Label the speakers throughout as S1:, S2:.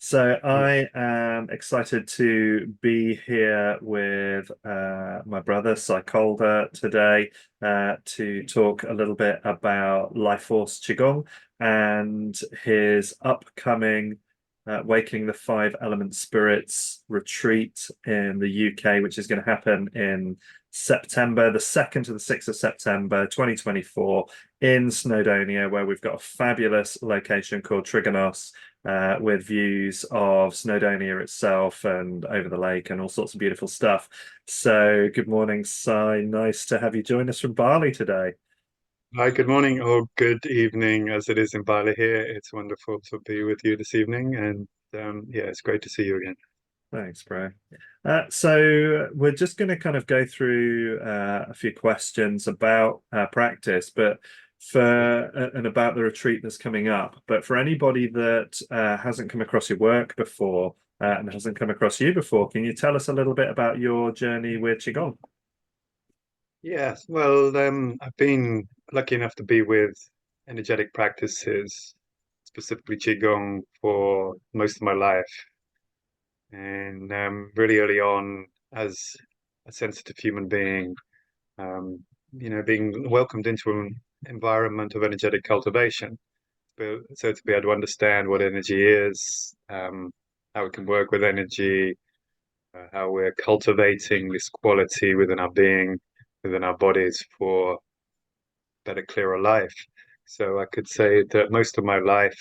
S1: So I am excited to be here with my brother Sai Calder today to talk a little bit about LifeForce Qigong and his upcoming Waking the Five Element Spirits retreat in the UK, which is going to happen in September, the 2nd to the 6th of September 2024 in Snowdonia, where we've got a fabulous location called Trigonos with views of Snowdonia itself and over the lake and all sorts of beautiful stuff. So, good morning, Sai. Nice to have you join us from Bali today.
S2: Hi, good morning or good evening, as it is in Bali here. It's wonderful to be with you this evening, and yeah, it's great to see you again.
S1: Thanks, bro. So we're just going to kind of go through a few questions about practice, but and about the retreat that's coming up. But for anybody that hasn't come across your work before and hasn't come across you before, can you tell us a little bit about your journey with Qigong?
S2: Yes, well, I've been lucky enough to be with energetic practices, specifically Qigong, for most of my life, and really early on, as a sensitive human being, um, being welcomed into an environment of energetic cultivation. So to be able to understand what energy is, how we can work with energy, how we're cultivating this quality within our being, within our bodies for better, clearer life. So I could say that most of my life,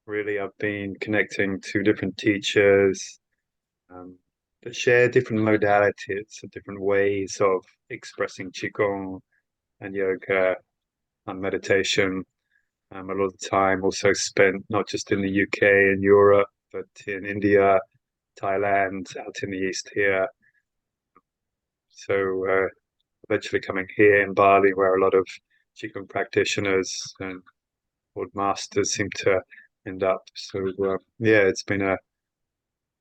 S2: really, I've been connecting to different teachers um, that share different modalities and different ways of expressing Qigong and yoga and meditation. A lot of the time also spent not just in the UK and Europe, but in India, Thailand, out in the East here. So eventually coming here in Bali, where a lot of Qigong practitioners and old masters seem to end up. So yeah, it's been a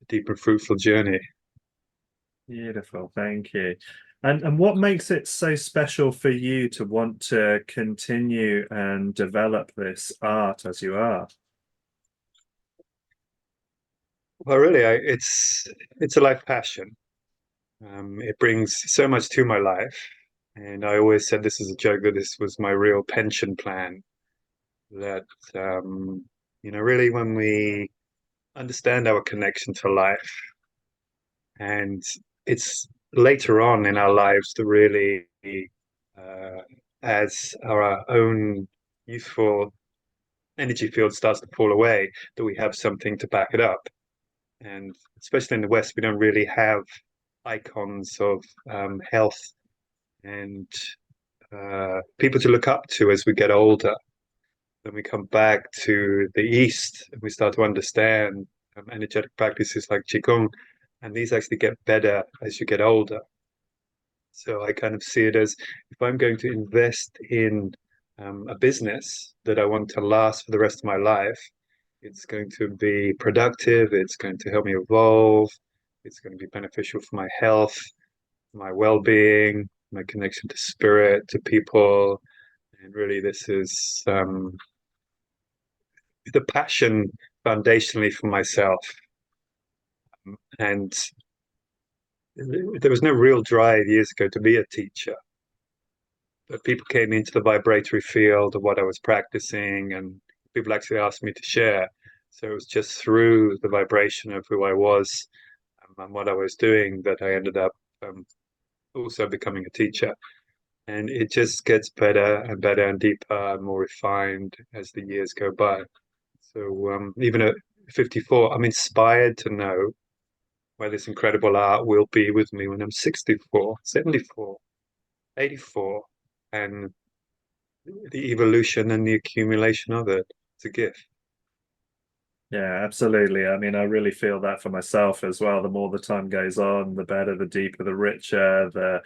S2: deep and fruitful journey.
S1: Beautiful, thank you. And what makes it so special for you to want to continue and develop this art as you are?
S2: Well, really, it's a life passion. It brings so much to my life, and I always said this is a joke that this was my real pension plan. That really, when we understand our connection to life, and it's later on in our lives that really, uh, as our own youthful energy field starts to fall away, that we have something to back it up. And especially in the West, we don't really have icons of health and people to look up to as we get older. Then we come back to the East and we start to understand energetic practices like Qigong, and these actually get better as you get older. So I kind of see it as if I'm going to invest in a business that I want to last for the rest of my life, it's going to be productive, it's going to help me evolve, it's going to be beneficial for my health, my well-being, my connection to spirit, to people. And really, this is the passion foundationally for myself. And there was no real drive years ago to be a teacher. But people came into the vibratory field of what I was practicing, and people actually asked me to share. So it was just through the vibration of who I was and what I was doing that I ended up also becoming a teacher. And it just gets better and deeper and more refined as the years go by. So even at 54, I'm inspired to know where this incredible art will be with me when I'm 64, 74, 84, and the evolution and the accumulation of it. It's a gift.
S1: Yeah, absolutely. I mean, I really feel that for myself as well. The more the time goes on, the better, the deeper, the richer, the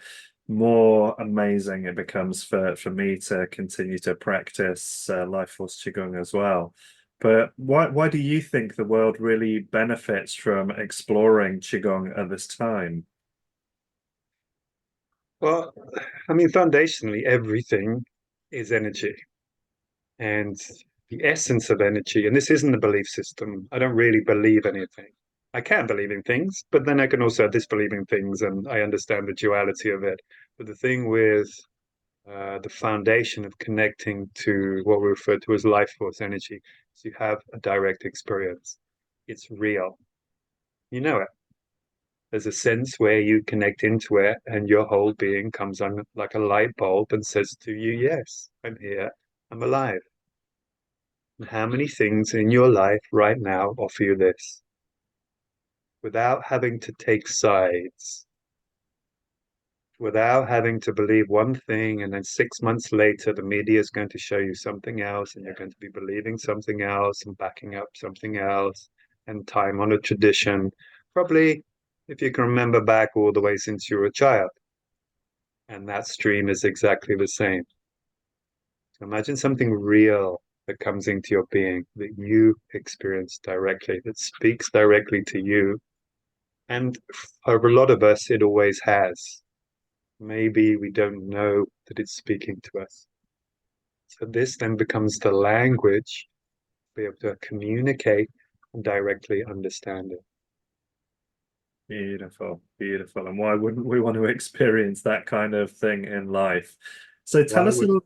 S1: more amazing it becomes for me to continue to practice Life Force Qigong as well. But why do you think the world really benefits from exploring Qigong at this time?
S2: Well, I mean, foundationally, everything is energy. And the essence of energy. And this isn't a belief system. I don't really believe anything. I can believe in things, but then I can also disbelieve in things, and I understand the duality of it. But the thing with the foundation of connecting to what we refer to as life force energy is you have a direct experience. It's real. You know it. There's a sense where you connect into it and your whole being comes on like a light bulb and says to you, yes, I'm here, I'm alive. And how many things in your life right now offer you this without having to take sides, without having to believe one thing and then 6 months later the media is going to show you something else and you're going to be believing something else and backing up something else and time on a tradition, probably if you can remember back all the way since you were a child. And that stream is exactly the same. So imagine something real that comes into your being that you experience directly, that speaks directly to you. And for a lot of us, it always has. Maybe we don't know that it's speaking to us. So this then becomes the language to be able to communicate and directly understand it.
S1: Beautiful, beautiful. And why wouldn't we want to experience that kind of thing in life? So tell
S2: Why
S1: us a
S2: would
S1: little,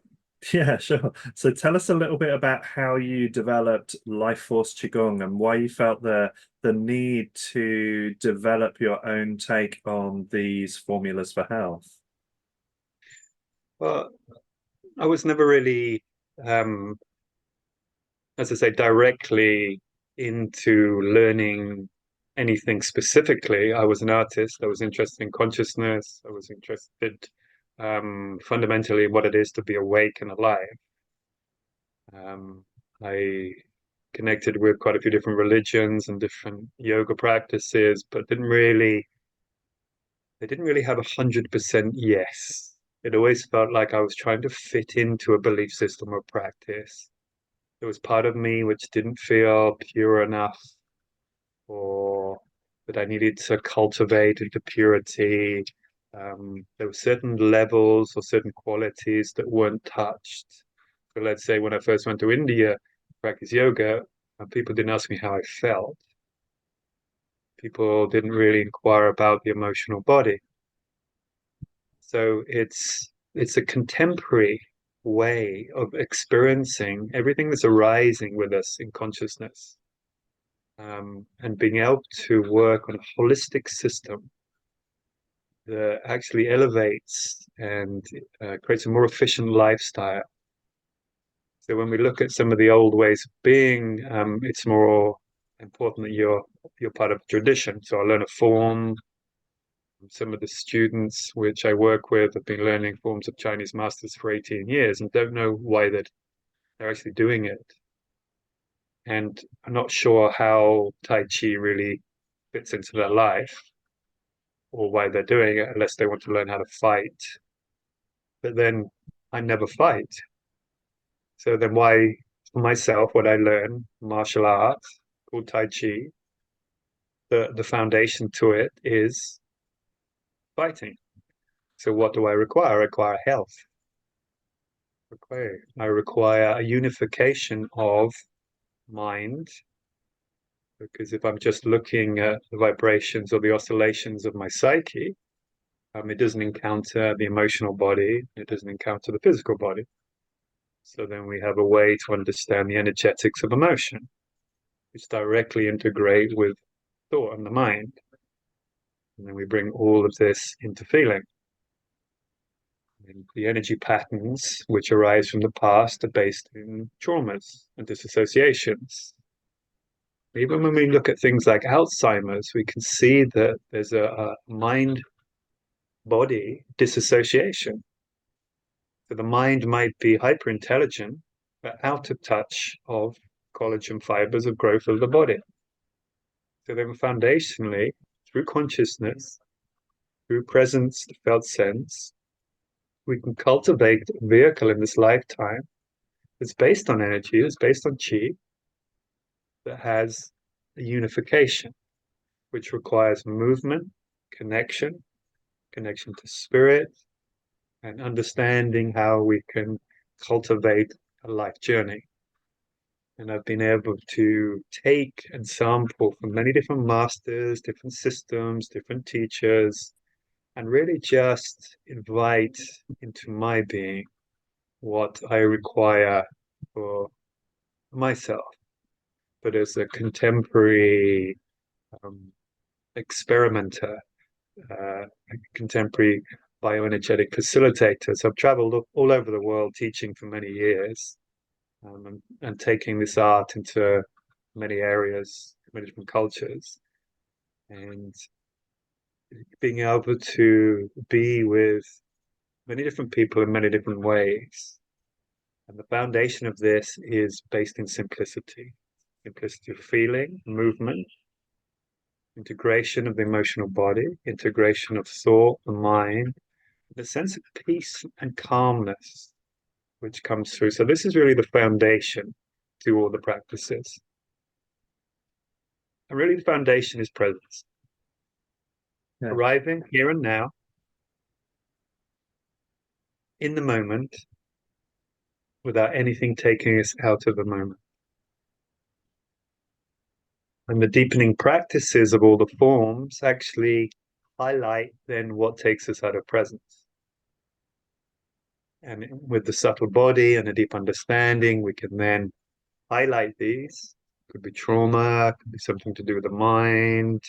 S1: yeah, sure. So tell us a little bit about how you developed Life Force Qigong and why you felt the need to develop your own take on these formulas for health.
S2: well, I was never really as I say, directly into learning anything specifically. I was an artist. I was interested in consciousness. I was interested fundamentally in what it is to be awake and alive. I connected with quite a few different religions and different yoga practices, but they didn't really have 100% yes. It always felt like I was trying to fit into a belief system or practice. There was part of me which didn't feel pure enough, or that I needed to cultivate into purity. There were certain levels or certain qualities that weren't touched. So let's say when I first went to India to practice yoga, people didn't ask me how I felt. People didn't really inquire about the emotional body. So it's a contemporary way of experiencing everything that's arising with us in consciousness, and being able to work on a holistic system that actually elevates and creates a more efficient lifestyle. So when we look at some of the old ways of being, it's more important that you're part of a tradition. So I learn a form. Some of the students which I work with have been learning forms of Chinese masters for 18 years and don't know why they're actually doing it. And I'm not sure how Tai Chi really fits into their life or why they're doing it unless they want to learn how to fight. But then I never fight. So then why, for myself, what I learn, martial arts called Tai Chi, the foundation to it is fighting. So what do I require? I require health. Okay. I require a unification of mind, because if I'm just looking at the vibrations or the oscillations of my psyche, it doesn't encounter the emotional body, it doesn't encounter the physical body. So then we have a way to understand the energetics of emotion, which directly integrate with thought and the mind. And then we bring all of this into feeling. And the energy patterns which arise from the past are based in traumas and disassociations. Even when we look at things like Alzheimer's, we can see that there's a mind body disassociation. So the mind might be hyper intelligent, but out of touch of collagen fibers of growth of the body. So then foundationally, through consciousness, through presence, the felt sense, we can cultivate a vehicle in this lifetime that's based on energy, that's based on chi, that has a unification, which requires movement, connection, connection to spirit, and understanding how we can cultivate a life journey. And I've been able to take and sample from many different masters, different systems, different teachers, and really just invite into my being what I require for myself. But as a contemporary um, experimenter, a contemporary bioenergetic facilitator, so I've traveled all over the world teaching for many years, and taking this art into many areas, many different cultures, and being able to be with many different people in many different ways. And the foundation of this is based in simplicity, simplicity of feeling, movement, integration of the emotional body, integration of thought, the mind, the sense of peace and calmness which comes through. So this is really the foundation to all the practices. And really the foundation is presence.
S1: Yeah.
S2: Arriving here and now, in the moment, without anything taking us out of the moment. And the deepening practices of all the forms actually highlight then what takes us out of presence. And with the subtle body and a deep understanding, we can then highlight these. Could be trauma, could be something to do with the mind,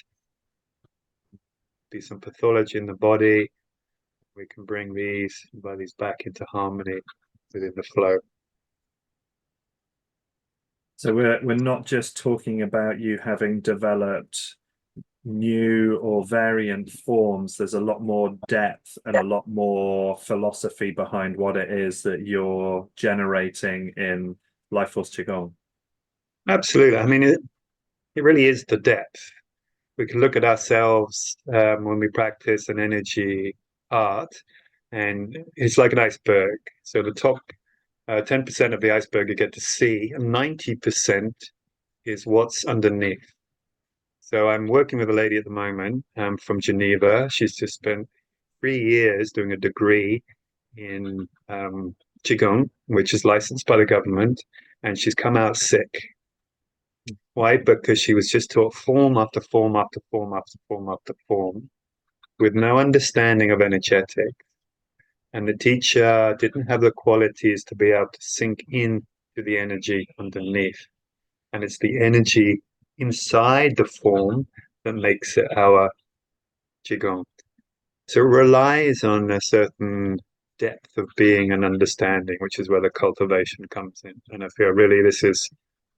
S2: be some pathology in the body. We can bring these bodies back into harmony within the flow.
S1: So we're not just talking about you having developed new or variant forms. There's a lot more depth and a lot more philosophy behind what it is that you're generating in Life Force Qigong.
S2: Absolutely. I mean, it really is the depth. We can look at ourselves when we practice an energy art, and it's like an iceberg. So the top 10% of the iceberg you get to see, and 90% is what's underneath. So I'm working with a lady at the moment from Geneva. She's just spent 3 years doing a degree in Qigong, which is licensed by the government, and she's come out sick. Why? Because she was just taught form after form after form after form after form with no understanding of energetic. And the teacher didn't have the qualities to be able to sink in to the energy underneath. And it's the energy inside the form that makes it our Qigong. So it relies on a certain depth of being and understanding, which is where the cultivation comes in. And I feel really this is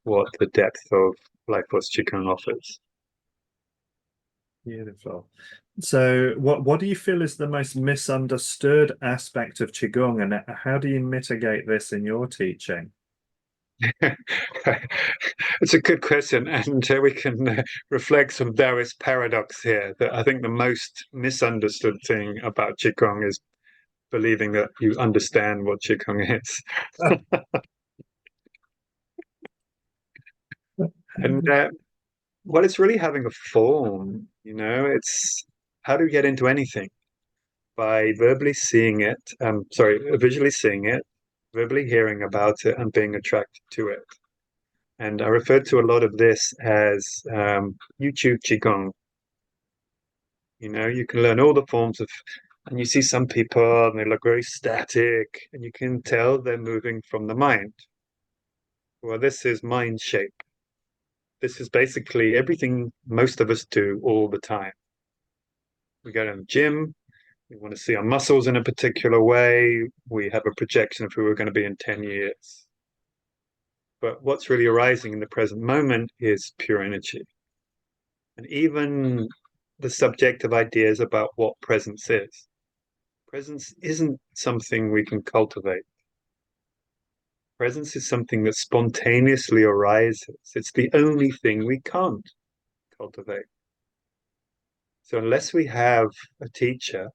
S2: what the depth of Life Force Qigong offers.
S1: Beautiful. So what do you feel is the most misunderstood aspect of Qigong, and how do you mitigate this in your teaching?
S2: It's a good question, and we can reflect some various paradox here. That I think the most misunderstood thing about Qigong is believing that you understand what Qigong is. And well, it's really having a form, it's how do we get into anything? By verbally seeing it, visually seeing it, verbally hearing about it, and being attracted to it. And I refer to a lot of this as YouTube Qigong. You can learn all the forms of, and you see some people and they look very static, and you can tell they're moving from the mind. Well, this is mind shape. This is basically everything most of us do all the time. We go to the gym, we want to see our muscles in a particular way, we have a projection of who we're going to be in 10 years. But what's really arising in the present moment is pure energy. And even the subjective ideas about what presence is. Presence isn't something we can cultivate. Presence is something that spontaneously arises. It's the only thing we can't cultivate. So unless we have a teacher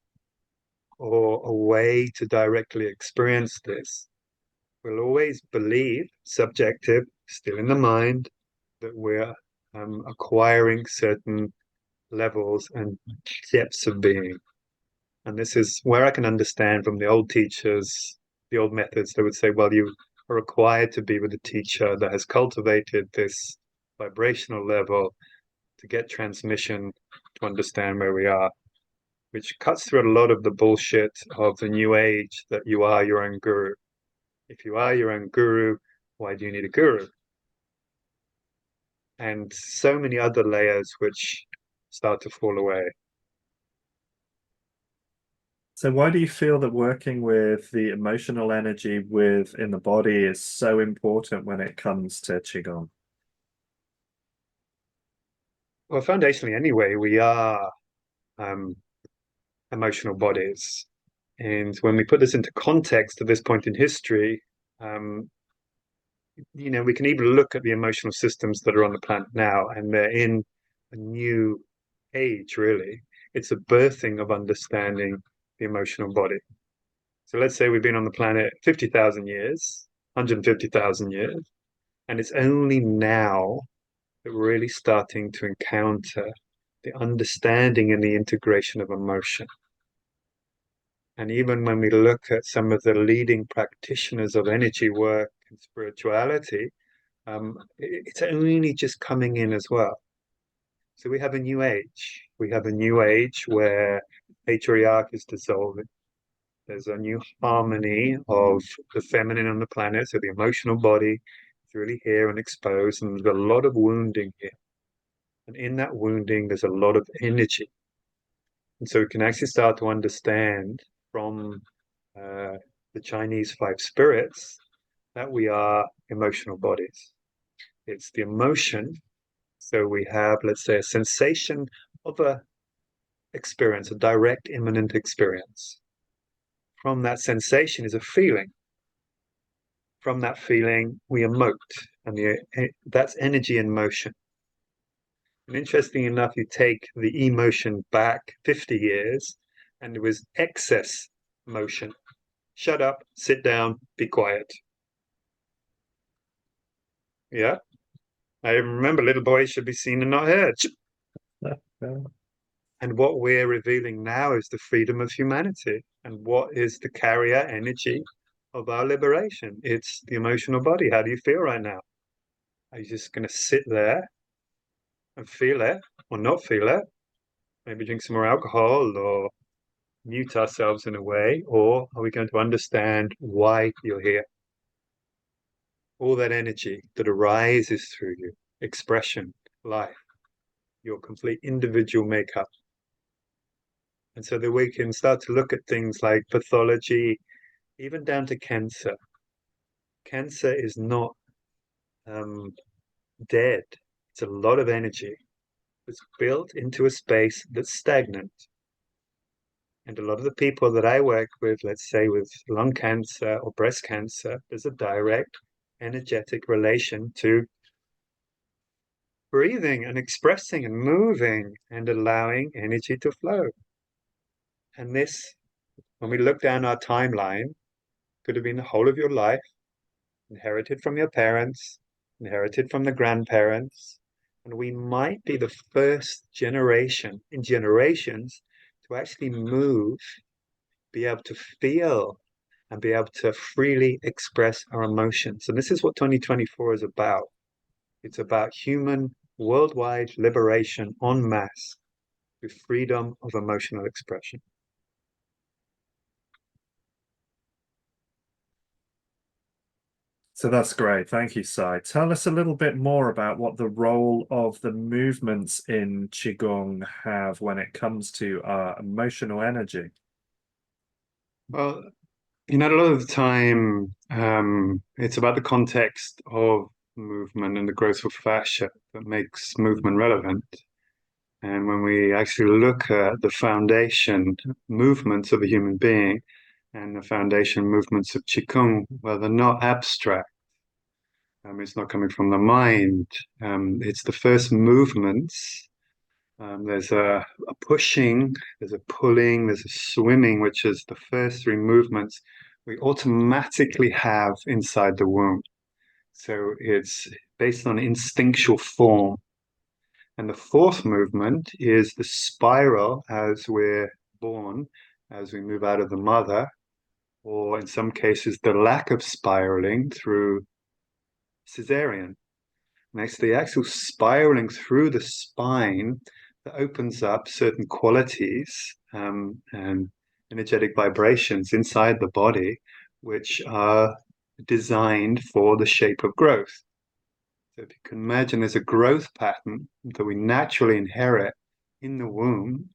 S2: or a way to directly experience this, we'll always believe, subjective, still in the mind, that we're acquiring certain levels and depths of being. And this is where I can understand from the old teachers, the old methods, they would say, well, you are required to be with a teacher that has cultivated this vibrational level to get transmission to understand where we are, which cuts through a lot of the bullshit of the new age that you are your own guru. If you are your own guru, why do you need a guru? And so many other layers which start to fall away.
S1: So why do you feel that working with the emotional energy within the body is so important when it comes to Qigong?
S2: Well, foundationally, anyway, we are um, emotional bodies. And when we put this into context at this point in history, um, we can even look at the emotional systems that are on the planet now, and they're in a new age, really. It's a birthing of understanding the emotional body. So let's say we've been on the planet 50,000 years, 150,000 years, and it's only now that we're really starting to encounter the understanding and the integration of emotion. And even when we look at some of the leading practitioners of energy work and spirituality, it's only just coming in as well. So we have a new age. We have a new age where patriarch is dissolving. There's a new harmony of the feminine on the planet. So the emotional body is really here and exposed, and there's a lot of wounding here. And in that wounding, there's a lot of energy. And so we can actually start to understand from the Chinese five spirits that we are emotional bodies. It's the emotion. So we have, let's say, a sensation of a experience, a direct, imminent experience. From that sensation is a feeling. From that feeling, we emote, and that's energy in motion. And interesting enough, you take the emotion back 50 years, and it was excess motion. Shut up, sit down, be quiet. Yeah. I remember little boys should be seen and not heard. And what we're revealing now is the freedom of humanity. And what is the carrier energy of our liberation? It's the emotional body. How do you feel right now? Are you just going to sit there and feel it or not feel it? Maybe drink some more alcohol or mute ourselves in a way? Or are we going to understand why you're here? All that energy that arises through you, expression, life, your complete individual makeup. And so that we can start to look at things like pathology, even down to cancer. Cancer is not dead. It's a lot of energy. It's built into a space that's stagnant. And a lot of the people that I work with, let's say with lung cancer or breast cancer, there's a direct energetic relation to breathing and expressing and moving and allowing energy to flow. And this, when we look down our timeline, could have been the whole of your life, inherited from your parents, inherited from the grandparents. And we might be the first generation in generations to actually move, be able to feel, and be able to freely express our emotions. And this is what 2024 is about. It's about human worldwide liberation en masse through freedom of emotional expression.
S1: So that's great. Thank you, Sai. Tell us a little bit more about what the role of the movements in Qigong have when it comes to our emotional energy.
S2: Well, a lot of the time, it's about the context of movement and the growth of fascia that makes movement relevant. And when we actually look at the foundation movements of a human being and the foundation movements of Qigong, well, they're not abstract. It's not coming from the mind. It's the first movements. There's a pushing, there's a pulling, there's a swimming, which is the first three movements we automatically have inside the womb. So it's based on instinctual form. And the fourth movement is the spiral as we're born, as we move out of the mother, or in some cases, the lack of spiraling through cesarean. Next, the actual spiraling through the spine that opens up certain qualities and energetic vibrations inside the body, which are designed for the shape of growth. So if you can imagine there's a growth pattern that we naturally inherit in the womb,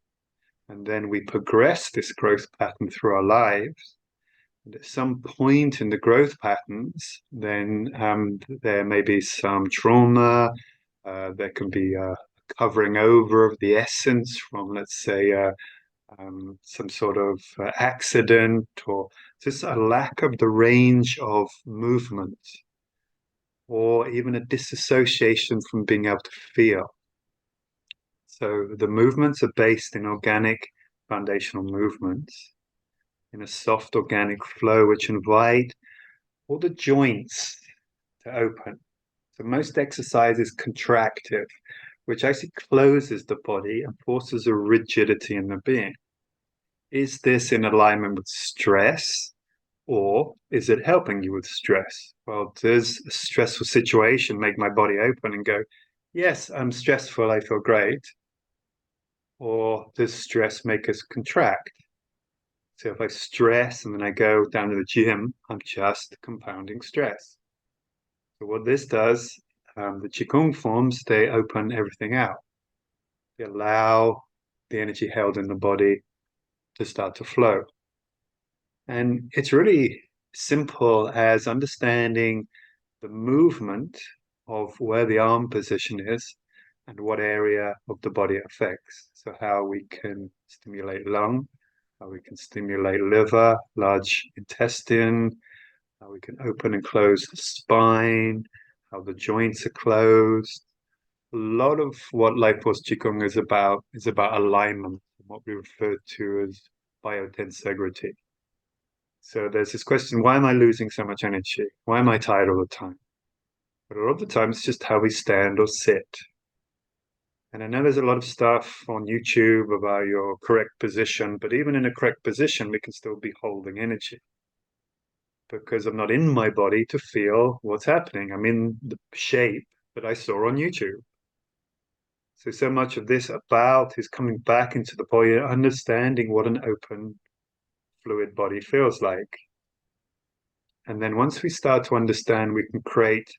S2: and then we progress this growth pattern through our lives. And at some point in the growth patterns, then there may be some trauma. There can be a covering over of the essence from, let's say, some sort of accident, or just a lack of the range of movement, or even a disassociation from being able to feel. So the movements are based in organic foundational movements, in a soft organic flow, which invite all the joints to open. So most exercise is contractive, which actually closes the body and forces a rigidity in the being. Is this in alignment with stress, or is it helping you with stress? Well, does a stressful situation make my body open and go, yes, I'm stressful, I feel great? Or does stress make us contract? So if I stress and then I go down to the gym, I'm just compounding stress. So what this does, the Qigong forms, they open everything out. They allow the energy held in the body to start to flow. And it's really simple as understanding the movement of where the arm position is and what area of the body it affects. So how we can stimulate lung, how we can stimulate liver, large intestine, how we can open and close the spine, how the joints are closed. A lot of what Life Force Qigong is about alignment, what we refer to as biotensegrity. So there's this question, why am I losing so much energy? Why am I tired all the time? But a lot of the time it's just how we stand or sit. And I know there's a lot of stuff on YouTube about your correct position, but even in a correct position, we can still be holding energy because I'm not in my body to feel what's happening. I'm in the shape that I saw on YouTube. So much of this about is coming back into the body, understanding what an open, fluid body feels like. And then once we start to understand, we can create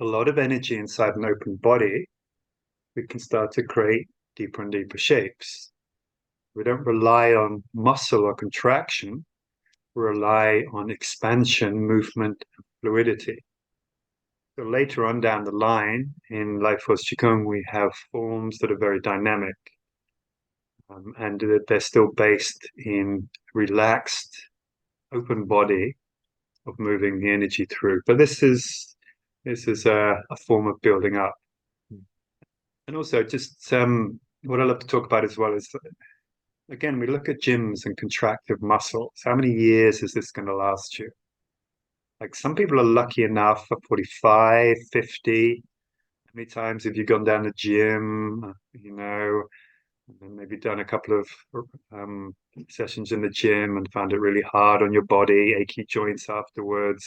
S2: a lot of energy inside an open body. We can start to create deeper and deeper shapes. We don't rely on muscle or contraction. We rely on expansion, movement, and fluidity. So later on down the line in Life Force Qigong, we have forms that are very dynamic. And they're still based in relaxed, open body of moving the energy through. But this is a form of building up. And also just what I love to talk about as well is, again, we look at gyms and contractive muscles. How many years is this going to last you? Like some people are lucky enough at 45, 50. How many times have you gone down the gym, and then maybe done a couple of sessions in the gym and found it really hard on your body, achy joints afterwards?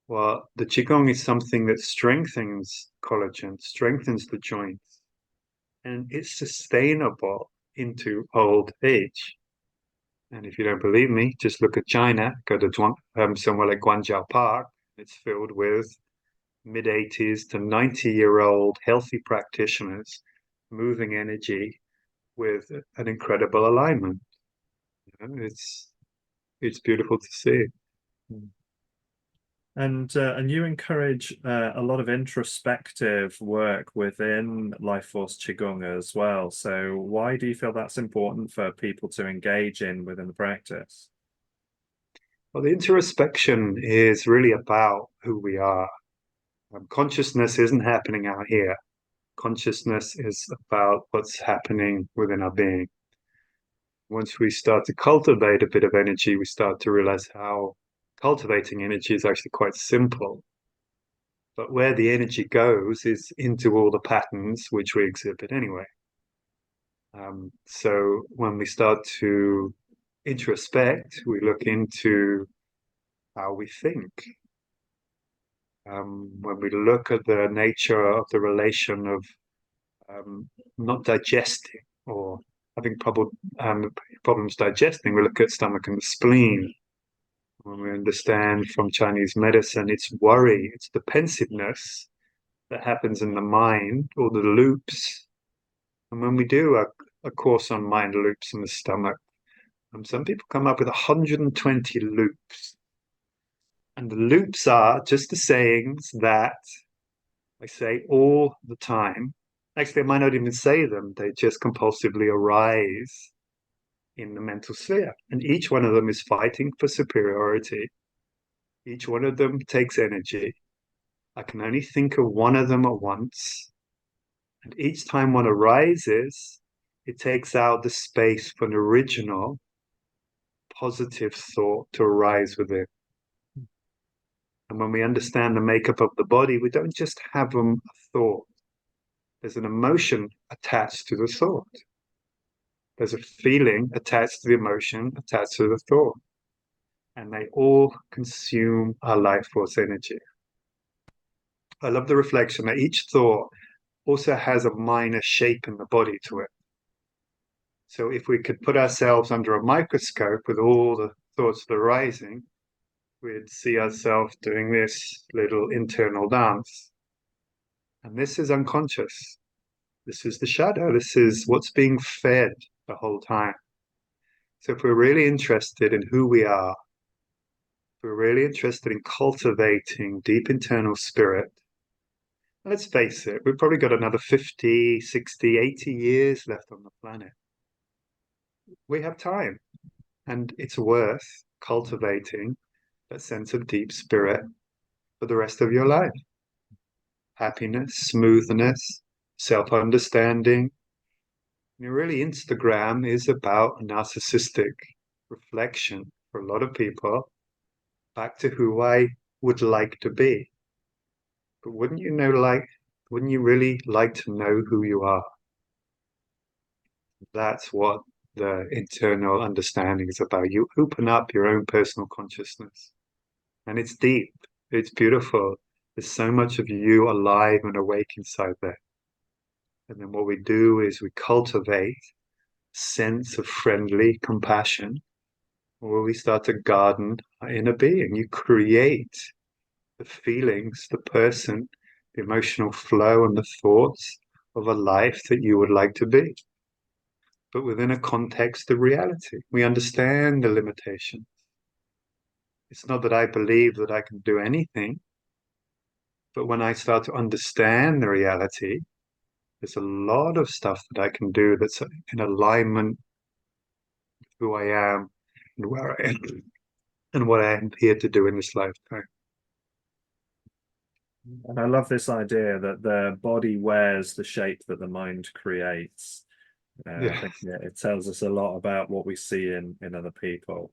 S2: Well, the Qigong is something that strengthens collagen, strengthens the joints, and it's sustainable into old age. And if you don't believe me, just look at China, go to somewhere like Guangzhou Park. It's filled with mid-80s to 90-year-old healthy practitioners moving energy with an incredible alignment. It's beautiful to see.
S1: And you encourage a lot of introspective work within Life Force Qigong as well. So why do you feel that's important for people to engage in within the practice?
S2: Well, the introspection is really about who we are. Consciousness isn't happening out here. Consciousness is about what's happening within our being. Once we start to cultivate a bit of energy, we start to realize how cultivating energy is actually quite simple. But where the energy goes is into all the patterns which we exhibit anyway. So when we start to introspect, we look into how we think. When we look at the nature of the relation of not digesting or having problems digesting, we look at stomach and the spleen. When we understand from Chinese medicine, it's worry, it's the pensiveness that happens in the mind, or the loops. And when we do a course on mind loops in the stomach, some people come up with 120 loops. And the loops are just the sayings that I say all the time. Actually, I might not even say them. They just compulsively arise in the mental sphere. And each one of them is fighting for superiority. Each one of them takes energy. I can only think of one of them at once. And each time one arises, it takes out the space for an original positive thought to arise within. And when we understand the makeup of the body, we don't just have a thought. There's an emotion attached to the thought. There's a feeling attached to the emotion, attached to the thought. And they all consume our life force energy. I love the reflection that each thought also has a minor shape in the body to it. So if we could put ourselves under a microscope with all the thoughts that are rising, we'd see ourselves doing this little internal dance. And this is unconscious. This is the shadow. This is what's being fed the whole time. So if we're really interested in who we are, if we're really interested in cultivating deep internal spirit, let's face it, we've probably got another 50, 60, 80 years left on the planet. We have time, and it's worth cultivating that sense of deep spirit for the rest of your life. Happiness, smoothness, self-understanding. Really, Instagram is about narcissistic reflection for a lot of people back to who I would like to be. But wouldn't you really like to know who you are? That's what the internal understanding is about. You open up your own personal consciousness. And it's deep. It's beautiful. There's so much of you alive and awake inside there. And then what we do is we cultivate a sense of friendly compassion, where we start to garden our inner being. You create the feelings, the person, the emotional flow, and the thoughts of a life that you would like to be, but within a context of reality. We understand the limitations. It's not that I believe that I can do anything, but when I start to understand the reality, there's a lot of stuff that I can do that's in alignment with who I am and where I am and what I am here to do in this lifetime.
S1: And I love this idea that the body wears the shape that the mind creates. I
S2: Yeah,
S1: think it tells us a lot about what we see in other people.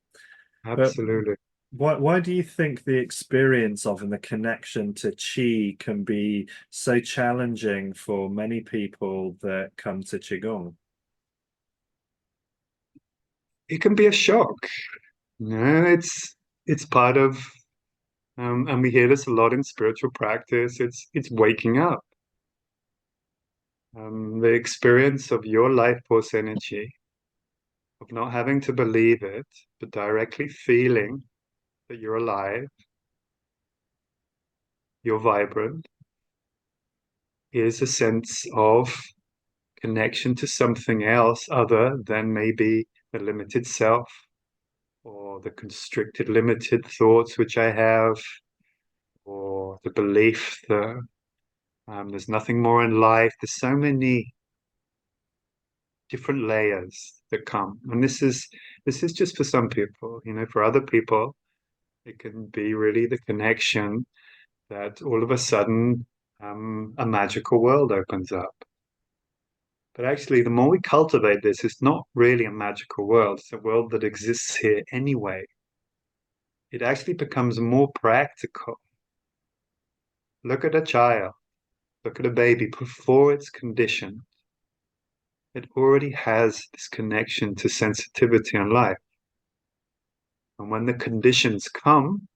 S1: But
S2: absolutely.
S1: why do you think the experience of and the connection to Qi can be so challenging for many people that come to Qigong?
S2: It can be a shock. It's part of, and we hear this a lot in spiritual practice. It's waking up. The experience of your life force energy, of not having to believe it, but directly feeling that you're alive, you're vibrant, is a sense of connection to something else other than maybe the limited self or the constricted, limited thoughts which I have, or the belief that there's nothing more in life. There's so many different layers that come, and this is just for some people. For other people, it can be really the connection that all of a sudden a magical world opens up. But actually, the more we cultivate this, it's not really a magical world. It's a world that exists here anyway. It actually becomes more practical. Look at a child, look at a baby before it's conditioned. It already has this connection to sensitivity and life. And when the conditions come,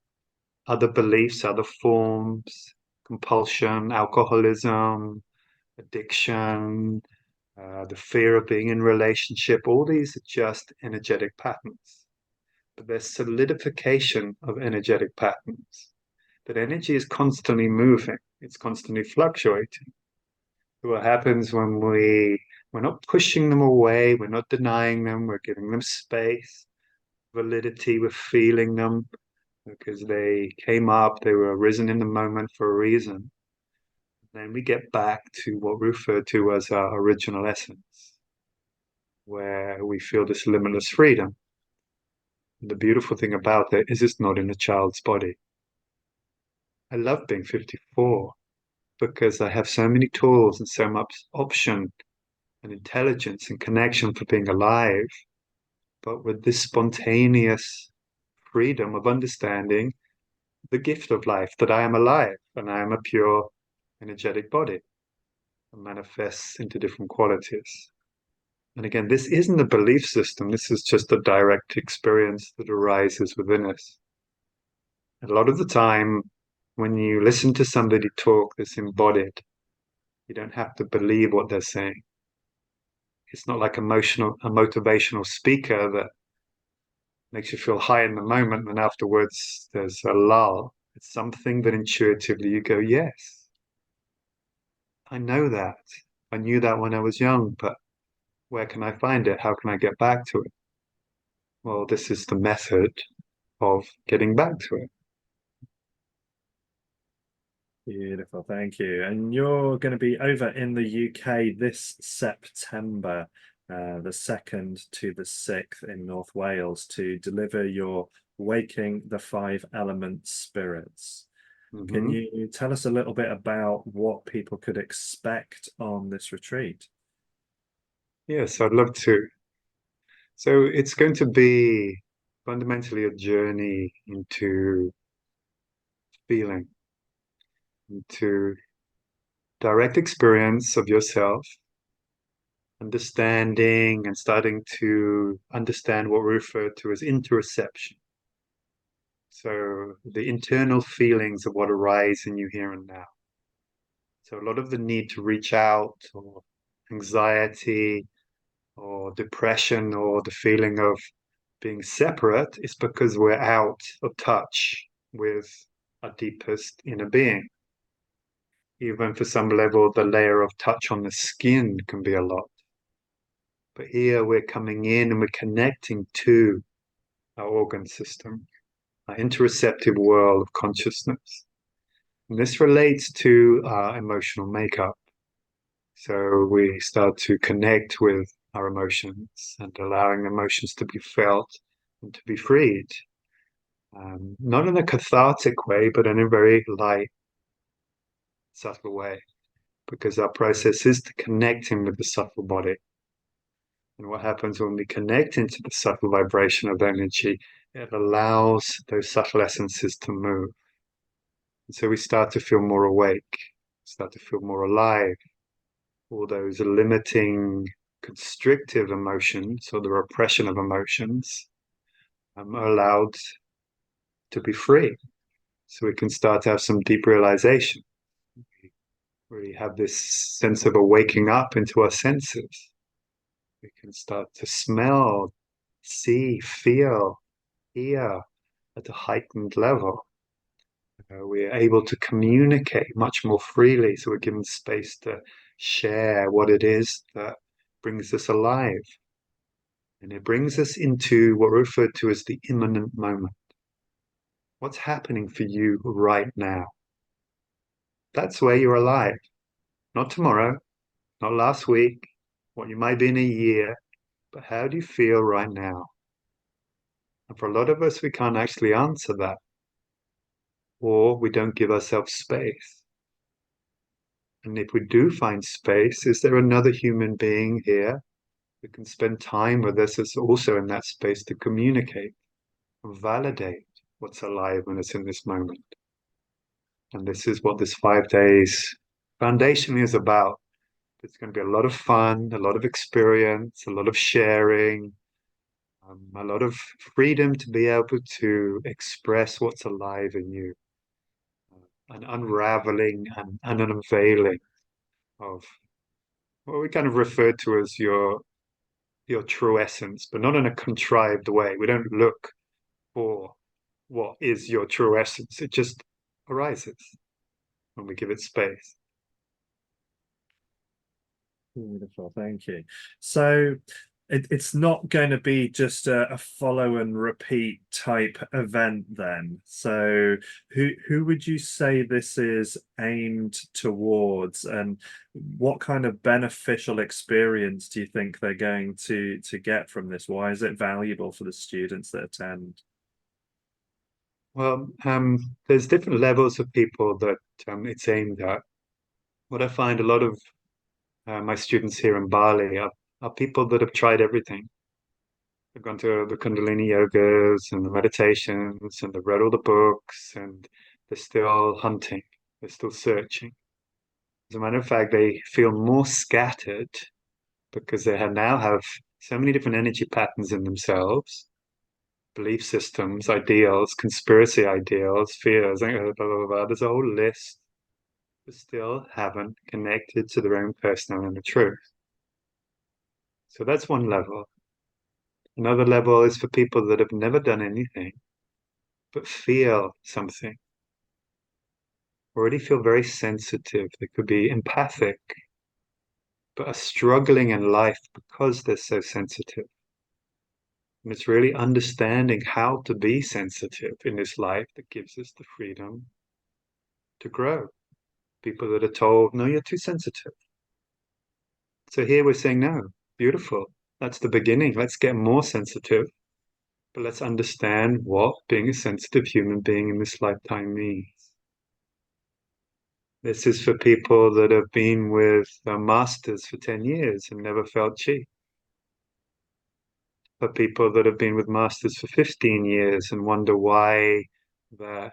S2: other beliefs, other forms, compulsion, alcoholism, addiction, the fear of being in relationship, all these are just energetic patterns. But there's solidification of energetic patterns. That energy is constantly moving, it's constantly fluctuating. What happens when we're not pushing them away, we're not denying them, we're giving them space, validity, we're feeling them because they came up, they were arisen in the moment for a reason. Then we get back to what we refer to as our original essence, where we feel this limitless freedom. And the beautiful thing about it is it's not in a child's body. I love being 54 because I have so many tools and so much option and intelligence and connection for being alive, but with this spontaneous freedom of understanding the gift of life, that I am alive and I am a pure energetic body and manifests into different qualities. And again, this isn't a belief system, this is just a direct experience that arises within us. A lot of the time, when you listen to somebody talk that's embodied, you don't have to believe what they're saying. It's not like a motivational speaker that makes you feel high in the moment, and afterwards there's a lull. It's something that intuitively you go, yes, I know that. I knew that when I was young, but where can I find it? How can I get back to it? Well, this is the method of getting back to it.
S1: Beautiful, thank you. And you're going to be over in the UK this September, the 2nd to the 6th in North Wales to deliver your Waking the Five Element Spirits. Can
S2: Mm-hmm.
S1: you tell us a little bit about what people could expect on this retreat?
S2: Yes, I'd love to. So it's going to be fundamentally a journey into feeling, into direct experience of yourself, understanding and starting to understand what we refer to as interoception. So the internal feelings of what arise in you here and now. So a lot of the need to reach out or anxiety or depression or the feeling of being separate is because we're out of touch with our deepest inner being. Even for some level, the layer of touch on the skin can be a lot. But here we're coming in and we're connecting to our organ system, our interoceptive world of consciousness. And this relates to our emotional makeup. So we start to connect with our emotions and allowing emotions to be felt and to be freed. Not in a cathartic way, but in a very light, subtle way, because our process is to connecting with the subtle body. And what happens when we connect into the subtle vibration of energy, it allows those subtle essences to move. And so we start to feel more awake, start to feel more alive. All those limiting, constrictive emotions or the repression of emotions are allowed to be free. So we can start to have some deep realization. We really have this sense of a waking up into our senses. We can start to smell, see, feel, hear at a heightened level. We're able to communicate much more freely, so we're given space to share what it is that brings us alive. And it brings us into what we refer to as the imminent moment. What's happening for you right now? That's where you're alive. Not tomorrow, not last week, what you might be in a year, but how do you feel right now? And for a lot of us, we can't actually answer that, or we don't give ourselves space. And if we do find space, is there another human being here who can spend time with us that's also in that space to communicate, validate what's alive when it's in this moment? And this is what this 5 days foundationally is about. It's going to be a lot of fun, a lot of experience, a lot of sharing, a lot of freedom to be able to express what's alive in you, an unraveling and an unveiling of what we kind of refer to as your true essence, but not in a contrived way. We don't look for what is your true essence. It just arises when we give it space.
S1: Beautiful, thank you. So it's not going to be just a follow and repeat type event then. So who would you say this is aimed towards, and what kind of beneficial experience do you think they're going to get from this? Why is it valuable for the students that attend?
S2: Well, there's different levels of people that it's aimed at. What I find a lot of my students here in Bali are people that have tried everything. They've gone to the Kundalini yogas and the meditations and they've read all the books and they're still hunting, they're still searching. As a matter of fact, they feel more scattered because they now have so many different energy patterns in themselves, belief systems, ideals, conspiracy ideals, fears, blah, blah, blah. There's a whole list, but still haven't connected to their own personal inner truth. So that's one level. Another level is for people that have never done anything, but feel something, already feel very sensitive. They could be empathic, but are struggling in life because they're so sensitive. And it's really understanding how to be sensitive in this life that gives us the freedom to grow. People that are told, no, you're too sensitive. So here we're saying, no, beautiful. That's the beginning. Let's get more sensitive, but let's understand what being a sensitive human being in this lifetime means. This is for people that have been with masters for 10 years and never felt chi. For people that have been with masters for 15 years and wonder why the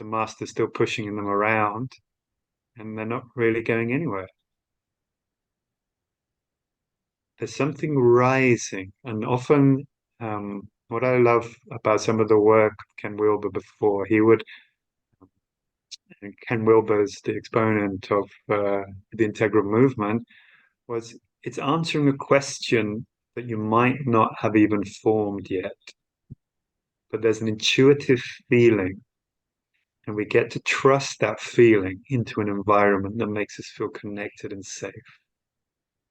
S2: master's still pushing them around and they're not really going anywhere. There's something rising, and often what I love about some of the work of Ken Wilber before, Ken Wilber's the exponent of the integral movement, was it's answering a question that you might not have even formed yet, but there's an intuitive feeling, and we get to trust that feeling into an environment that makes us feel connected and safe.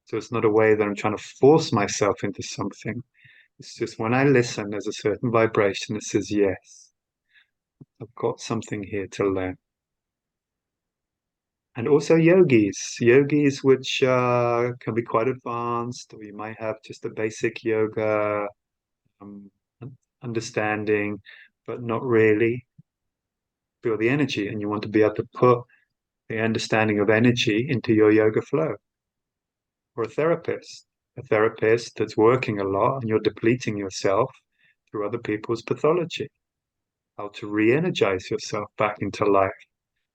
S2: So it's not a way that I'm trying to force myself into something. It's just when I listen, there's a certain vibration that says, yes, I've got something here to learn. And also yogis which can be quite advanced, or you might have just a basic yoga um, understanding, but not really feel the energy. And you want to be able to put the understanding of energy into your yoga flow. Or a therapist that's working a lot and you're depleting yourself through other people's pathology. How to re-energize yourself back into life,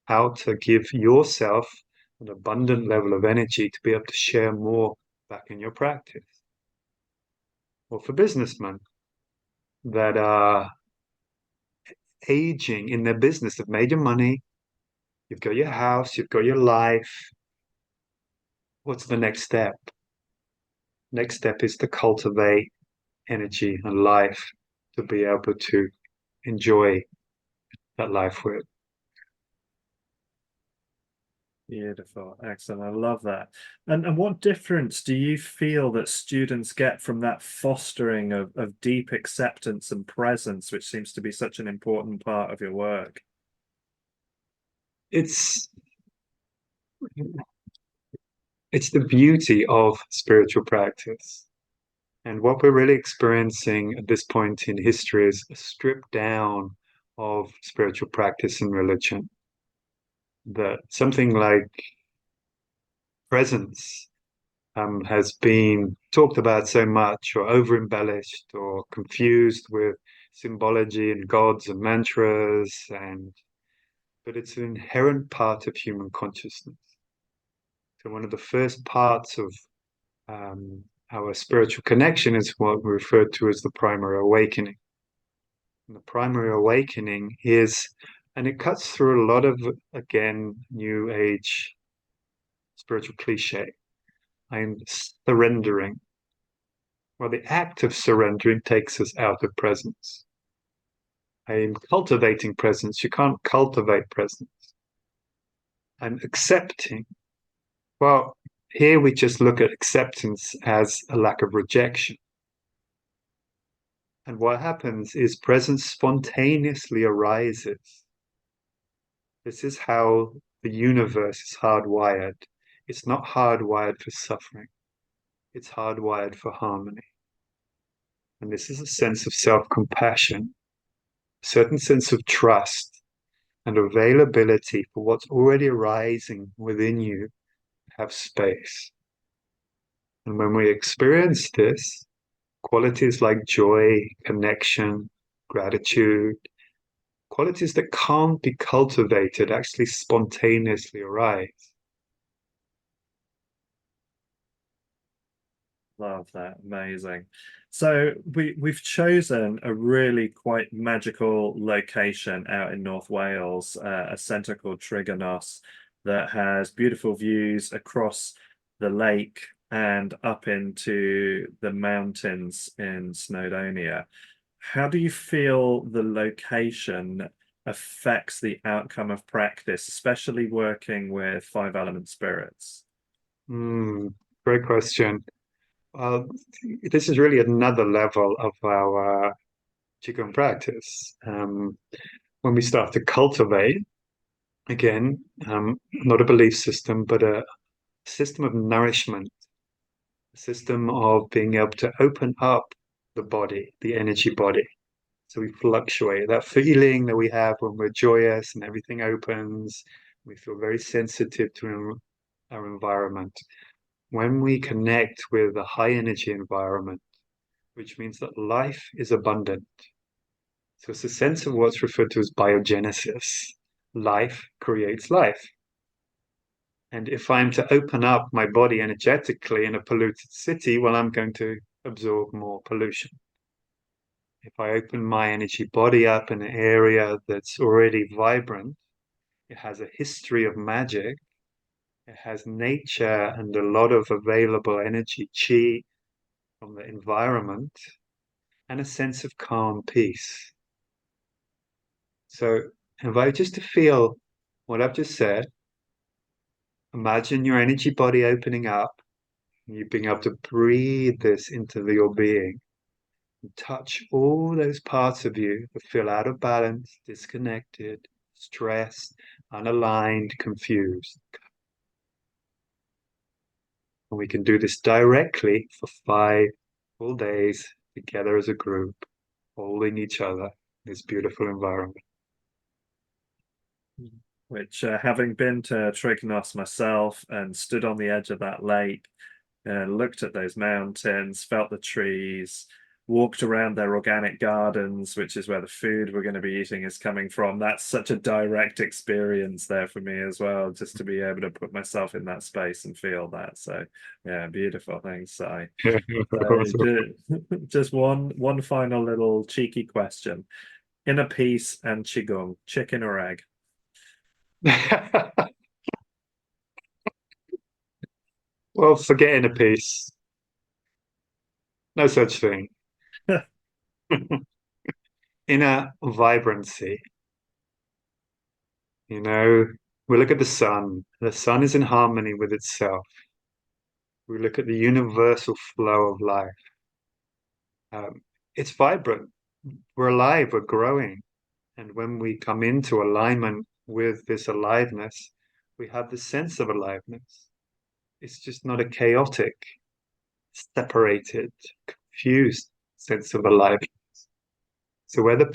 S2: how to give yourself an abundant level of energy to be able to share more back in your practice. Or for businessmen that are aging in their business, have made your money, you've got your house, you've got your life. What's the next step? Next step is to cultivate energy and life to be able to enjoy that life with.
S1: Beautiful, excellent. I love that. And what difference do you feel that students get from that fostering of deep acceptance and presence, which seems to be such an important part of your work?
S2: It's it's the beauty of spiritual practice. And what we're really experiencing at this point in history is a strip down of spiritual practice and religion. That something like presence has been talked about so much, or over embellished, or confused with symbology and gods and mantras, but it's an inherent part of human consciousness. So one of the first parts of our spiritual connection is what we refer to as the primary awakening. And the primary awakening is, and it cuts through a lot of, again, New Age spiritual cliche. I'm surrendering. Well, the act of surrendering takes us out of presence. I'm cultivating presence. You can't cultivate presence. I'm accepting. Well, here we just look at acceptance as a lack of rejection. And what happens is presence spontaneously arises. This is how the universe is hardwired. It's not hardwired for suffering. It's hardwired for harmony. And this is a sense of self-compassion, a certain sense of trust and availability for what's already arising within you to have space. And when we experience this, qualities like joy, connection, gratitude, qualities that can't be cultivated actually spontaneously arise.
S1: Love that. Amazing. So we've chosen a really quite magical location out in North Wales, a centre called Trigonos, that has beautiful views across the lake and up into the mountains in Snowdonia. How do you feel the location affects the outcome of practice, especially working with five element spirits?
S2: Great question. Well, this is really another level of our Qigong practice. When we start to cultivate, again, not a belief system, but a system of nourishment, a system of being able to open up the body, the energy body. So we fluctuate. That feeling that we have when we're joyous and everything opens, we feel very sensitive to our environment. When we connect with a high energy environment, which means that life is abundant. So it's a sense of what's referred to as biogenesis. Life creates life. And if I'm to open up my body energetically in a polluted city, well, I'm going to absorb more pollution. If I open my energy body up in an area that's already vibrant, it has a history of magic, it has nature and a lot of available energy, chi, from the environment, and a sense of calm peace. So, if I just to feel what I've just said, imagine your energy body opening up, and you being able to breathe this into your being, and touch all those parts of you that feel out of balance, disconnected, stressed, unaligned, confused. And we can do this directly for 5 full days together as a group, holding each other in this beautiful environment.
S1: Which, having been to Trigonos myself and stood on the edge of that lake, looked at those mountains, felt the trees, walked around their organic gardens, which is where the food we're going to be eating is coming from. That's such a direct experience there for me as well, just to be able to put myself in that space and feel that. So, yeah, beautiful. Thanks, Sai. So, just one final little cheeky question: inner peace and qigong, chicken or egg?
S2: Well, forget inner peace. No such thing. Inner vibrancy. You know, we look at the sun. The sun is in harmony with itself. We look at the universal flow of life. It's vibrant. We're alive. We're growing. And when we come into alignment with this aliveness, we have the sense of aliveness. It's just not a chaotic, separated, confused sense of aliveness. So where the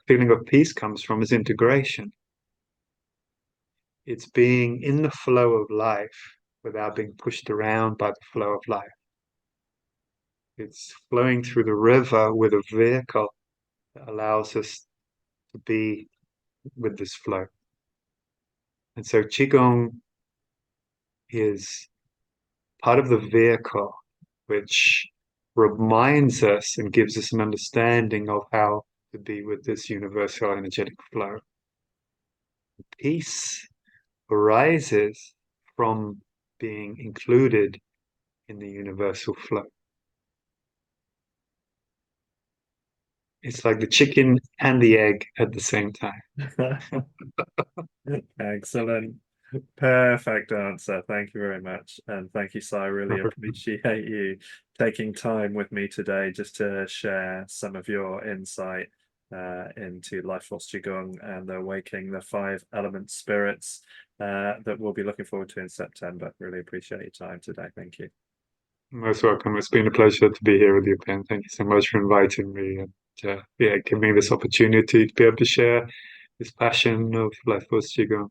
S2: feeling of peace comes from is integration. It's being in the flow of life without being pushed around by the flow of life. It's flowing through the river with a vehicle that allows us to be with this flow. And so Qigong is part of the vehicle which reminds us and gives us an understanding of how to be with this universal energetic flow. Peace arises from being included in the universal flow. It's like the chicken and the egg at the same time.
S1: Excellent. Perfect answer. Thank you very much. And thank you, Si. I really appreciate you taking time with me today just to share some of your insight into Life Force Qigong and awakening the five element spirits that we'll be looking forward to in September. Really appreciate your time today. Thank you.
S2: Most welcome. It's been a pleasure to be here with you, Ben. Thank you so much for inviting me and give me this opportunity to be able to share this passion of Life Force Qigong.